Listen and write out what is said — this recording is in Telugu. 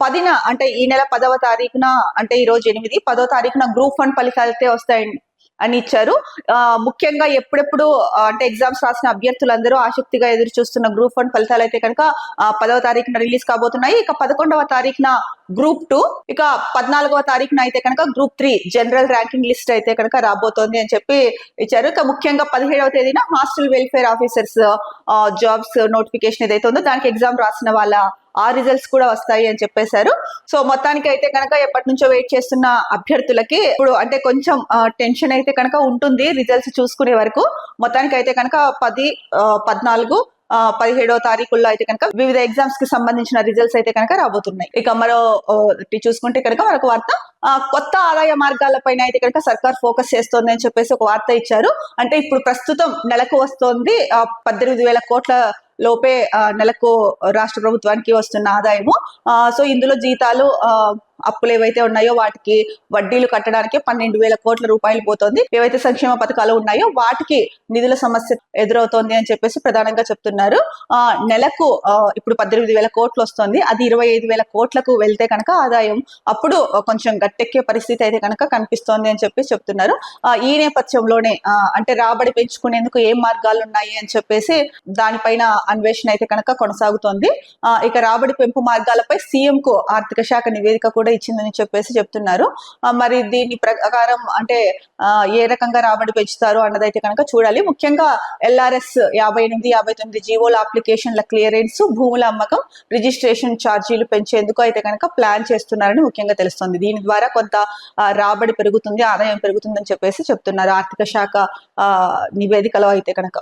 10న అంటే ఈ నెల 10వ తారీఖున అంటే ఈ రోజు 8, 10వ తారీఖున గ్రూప్ 1 ఫలితాలు అయితే వస్తాయండి అని ఇచ్చారు. ముఖ్యంగా ఎప్పుడెప్పుడు అంటే ఎగ్జామ్స్ రాసిన అభ్యర్థులందరూ ఆసక్తిగా ఎదురు చూస్తున్న గ్రూప్ 1 ఫలితాలు అయితే కనుక 10వ తారీఖున రిలీజ్ కాబోతున్నాయి. ఇక 11వ తారీఖున గ్రూప్ 2, ఇక 14వ తారీఖున అయితే కనుక గ్రూప్ 3 జనరల్ ర్యాంకింగ్ లిస్ట్ అయితే కనుక రాబోతోంది అని చెప్పి ఇచ్చారు. ఇక ముఖ్యంగా 17వ తేదీన hostel welfare officers jobs notification ఏదైతే ఉందో దానికి ఎగ్జామ్ రాసిన వాళ్ళ ఆ రిజల్ట్స్ కూడా వస్తాయి అని చెప్పేశారు. సో మొత్తానికి అయితే కనుక ఎప్పటి నుంచో వెయిట్ చేస్తున్న అభ్యర్థులకి ఇప్పుడు అంటే కొంచెం టెన్షన్ అయితే కనుక ఉంటుంది రిజల్ట్స్ చూసుకునే వరకు. మొత్తానికి అయితే కనుక 10, 14, 17వ తారీఖుల్లో అయితే కనుక వివిధ ఎగ్జామ్స్ కి సంబంధించిన రిజల్ట్స్ అయితే కనుక రాబోతున్నాయి. ఇక మరో చూసుకుంటే కనుక మరొక వార్త, కొత్త ఆదాయ మార్గాలపైన అయితే కనుక సర్కార్ ఫోకస్ చేస్తోంది అని చెప్పేసి ఒక వార్త ఇచ్చారు. అంటే ఇప్పుడు ప్రస్తుతం నెలకు వస్తోంది 18,000 కోట్ల లోపే నెలకు రాష్ట్ర ప్రభుత్వానికి వస్తున్న ఆదాయము. సో ఇందులో జీతాలు అప్పులు ఏవైతే ఉన్నాయో వాటికి వడ్డీలు కట్టడానికి 12,000 కోట్ల రూపాయలు పోతుంది. ఏవైతే సంక్షేమ పథకాలు ఉన్నాయో వాటికి నిధుల సమస్య ఎదురవుతోంది అని చెప్పేసి ప్రధానంగా చెప్తున్నారు. నెలకు ఇప్పుడు 18,000 కోట్లు వస్తుంది, అది 25,000 కోట్లకు వెళ్తే కనుక ఆదాయం అప్పుడు కొంచెం గట్టెక్కే పరిస్థితి అయితే కనుక కనిపిస్తోంది అని చెప్పి చెప్తున్నారు. ఈ నేపథ్యంలోనే అంటే రాబడి పెంచుకునేందుకు ఏం మార్గాలు ఉన్నాయి అని చెప్పేసి దానిపైన అన్వేషణ అయితే కనుక కొనసాగుతోంది. ఇక రాబడి పెంపు మార్గాలపై సీఎం కు ఆర్థిక శాఖ నివేదిక కూడా ఇచ్చిందని చెప్పేసి చెప్తున్నారు. మరి దీని ప్రకారం అంటే ఏ రకంగా రాబడి పెంచుతారు అన్నదైతే కనుక చూడాలి. ముఖ్యంగా LRS 58, 59 జీవోల అప్లికేషన్ల క్లియరెన్స్, భూముల అమ్మకం, రిజిస్ట్రేషన్ ఛార్జీలు పెంచేందుకు అయితే కనుక ప్లాన్ చేస్తున్నారని ముఖ్యంగా తెలుస్తుంది. దీని ద్వారా కొంత రాబడి పెరుగుతుంది, ఆదాయం పెరుగుతుందని చెప్పేసి చెప్తున్నారు ఆర్థిక శాఖ నివేదికలో అయితే కనుక.